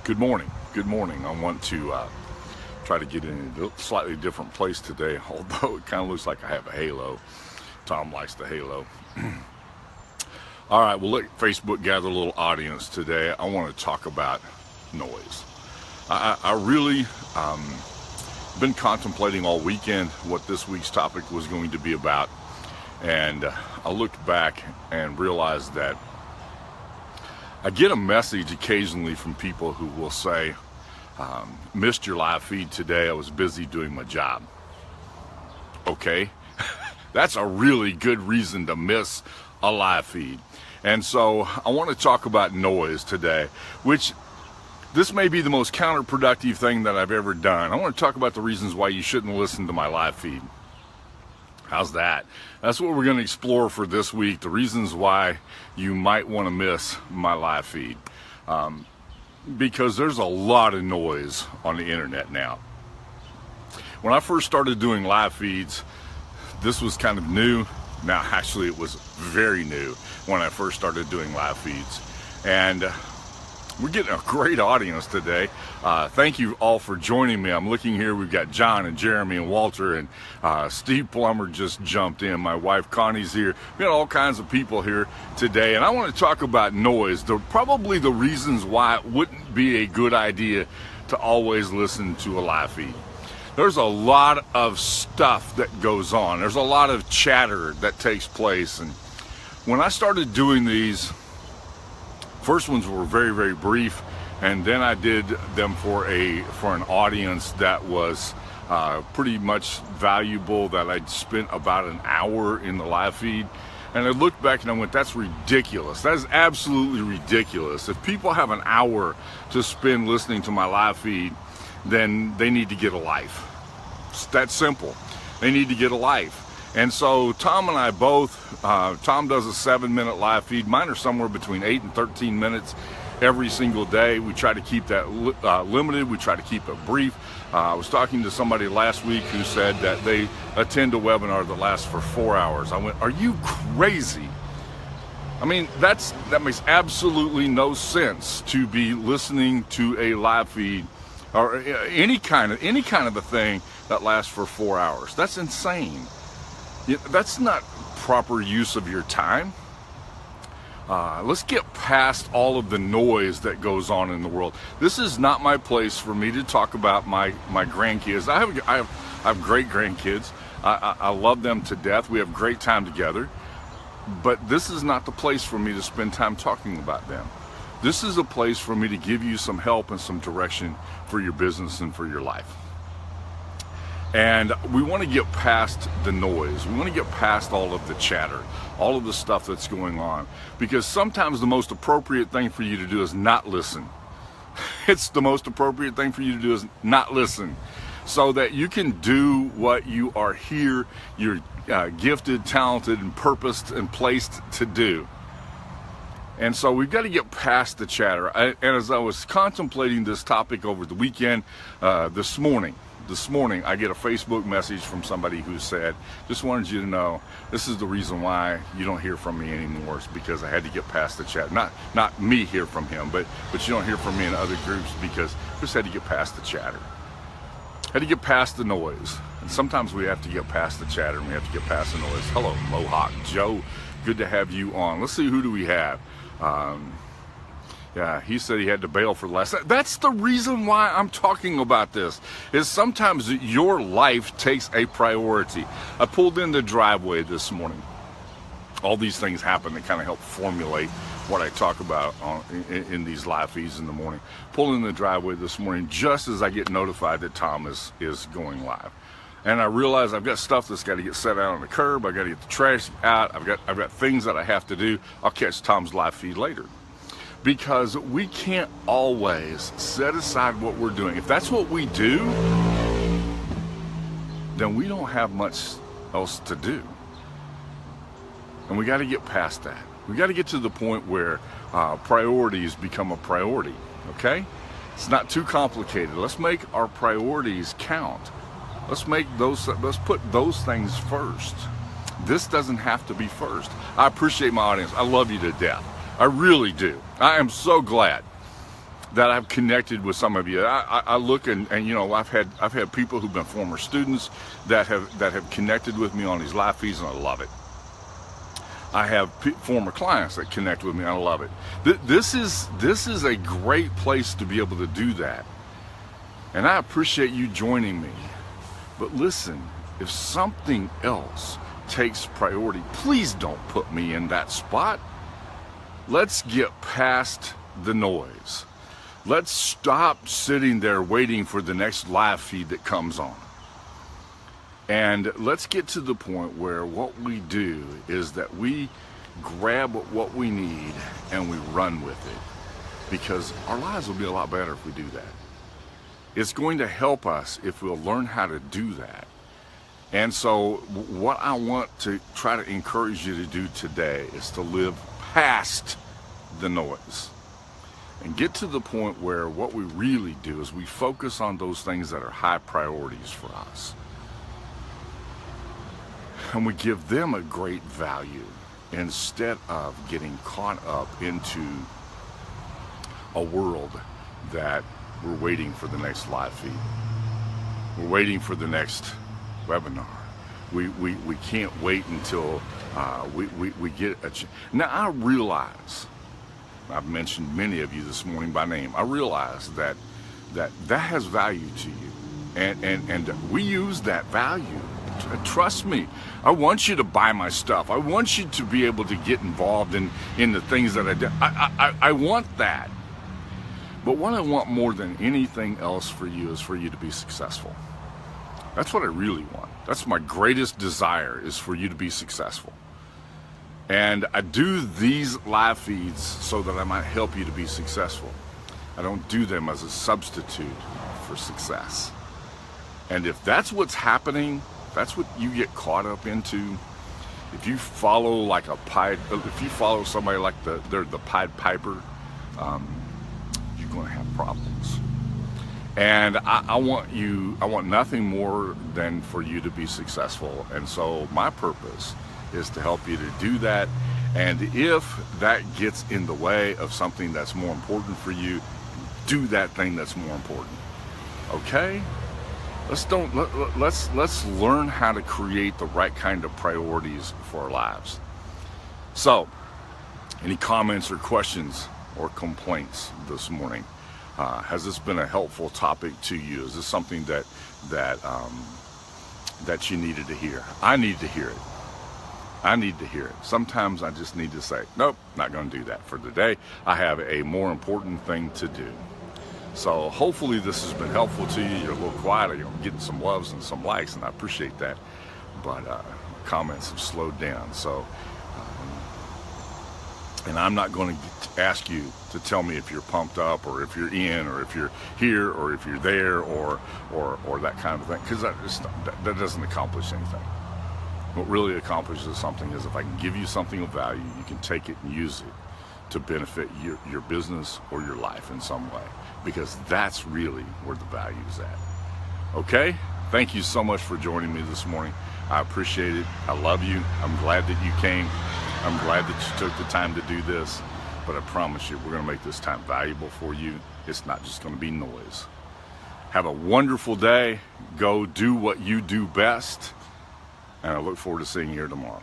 Good morning. Good morning. I want to try to get in a slightly different place today, although it kind of looks like I have a halo. Tom likes the halo. All right, well, let Facebook gather a little audience today. I want to talk about noise. I really been contemplating all weekend what this week's topic was going to be about, and I looked back and realized that I get a message occasionally from people who will say, missed your live feed today, I was busy doing my job. Okay, that's a really good reason to miss a live feed. And so I want to talk about noise today, which this may be the most counterproductive thing that I've ever done. I want to talk about the reasons why you shouldn't listen to my live feed. How's that? That's what we're going to explore for this week, the reasons why you might want to miss my live feed. Because there's a lot of noise on the internet now. When I first started doing live feeds, this was kind of new. Now, actually, it was very new when I first started doing live feeds. And we're getting a great audience today. Thank you all for joining me. I'm looking here. We've got John and Jeremy and Walter and Steve Plummer just jumped in. My wife Connie's here. We got all kinds of people here today. And I want to talk about noise. Probably the reasons why it wouldn't be a good idea to always listen to a live feed. There's a lot of stuff that goes on. There's a lot of chatter that takes place. And when I started doing these, first ones were very, very brief, and then I did them for an audience that was pretty much valuable, that I'd spent about an hour in the live feed. And I looked back and I went, that's ridiculous. That is absolutely ridiculous. If people have an hour to spend listening to my live feed, then they need to get a life. It's that simple. They need to get a life. And so Tom and I both, Tom does a 7-minute live feed. Mine are somewhere between 8 and 13 minutes every single day. We try to keep that limited. We try to keep it brief. I was talking to somebody last week who said that they attend a webinar that lasts for 4 hours. I went, are you crazy? I mean, that makes absolutely no sense to be listening to a live feed or any kind of a thing that lasts for 4 hours. That's insane. That's not proper use of your time. Let's get past all of the noise that goes on in the world. This is not my place for me to talk about my grandkids. I have great grandkids. I love them to death. We have great time together. But this is not the place for me to spend time talking about them. This is a place for me to give you some help and some direction for your business and for your life. And we want to get past the noise. We want to get past all of the chatter, all of the stuff that's going on. Because sometimes the most appropriate thing for you to do is not listen. It's the most appropriate thing for you to do is not listen. So that you can do what you are here, you're gifted, talented, and purposed and placed to do. And so we've got to get past the chatter. And as I was contemplating this topic over the weekend, this morning, I get a Facebook message from somebody who said, just wanted you to know, this is the reason why you don't hear from me anymore. It's because I had to get past the chat. Not me hear from him, but you don't hear from me in other groups because I just had to get past the chatter. Had to get past the noise. And sometimes we have to get past the chatter and we have to get past the noise. Hello, Mohawk Joe. Good to have you on. Let's see, who do we have? Yeah, he said he had to bail for less. That's the reason why I'm talking about this, is sometimes your life takes a priority. I pulled in the driveway this morning. All these things happen that kind of help formulate what I talk about in these live feeds in the morning. Pulled in the driveway this morning just as I get notified that Tom is going live. And I realize I've got stuff that's got to get set out on the curb. I've got to get the trash out. I've got things that I have to do. I'll catch Tom's live feed later. Because we can't always set aside what we're doing. If that's what we do, then we don't have much else to do. And we got to get past that. We got to get to the point where priorities become a priority, okay? It's not too complicated. Let's make our priorities count. Let's put those things first. This doesn't have to be first. I appreciate my audience. I love you to death. I really do. I am so glad that I've connected with some of you. I look and you know, I've had people who've been former students that have connected with me on these live feeds, and I love it. I have former clients that connect with me, and I love it. This is a great place to be able to do that, and I appreciate you joining me. But listen, if something else takes priority, please don't put me in that spot. Let's get past the noise. Let's stop sitting there waiting for the next live feed that comes on. And let's get to the point where what we do is that we grab what we need and we run with it, because our lives will be a lot better if we do that. It's going to help us if we'll learn how to do that. And so what I want to try to encourage you to do today is to live past the noise and get to the point where what we really do is we focus on those things that are high priorities for us. And we give them a great value instead of getting caught up into a world that we're waiting for the next live feed. We're waiting for the next webinar. We can't wait until we get a chance. Now I realize, I've mentioned many of you this morning by name, I realize that has value to you. And we use that value. Trust me, I want you to buy my stuff. I want you to be able to get involved in the things that I do. I want that. But what I want more than anything else for you is for you to be successful. That's what I really want. That's my greatest desire, is for you to be successful. And I do these live feeds so that I might help you to be successful. I don't do them as a substitute for success. And if that's what's happening, that's what you get caught up into. If you follow like if you follow somebody like they're the Pied Piper, you're going to have problems. And I want nothing more than for you to be successful. And so my purpose is to help you to do that. And if that gets in the way of something that's more important for you, do that thing that's more important. Okay? Let's learn how to create the right kind of priorities for our lives. So, any comments or questions or complaints this morning? Has this been a helpful topic to you? Is this something that you needed to hear? I need to hear it. I need to hear it. Sometimes I just need to say, nope, not going to do that for today. I have a more important thing to do. So hopefully this has been helpful to you. You're a little quiet. You're getting some loves and some likes, and I appreciate that. But comments have slowed down. So, and I'm not going to ask you to tell me if you're pumped up, or if you're in, or if you're here, or if you're there, or that kind of thing, because that doesn't accomplish anything. What really accomplishes something is if I can give you something of value, you can take it and use it to benefit your business or your life in some way, because that's really where the value is at. Okay? Thank you so much for joining me this morning. I appreciate it. I love you. I'm glad that you came. I'm glad that you took the time to do this. But I promise you, we're going to make this time valuable for you. It's not just going to be noise. Have a wonderful day. Go do what you do best. And I look forward to seeing you here tomorrow.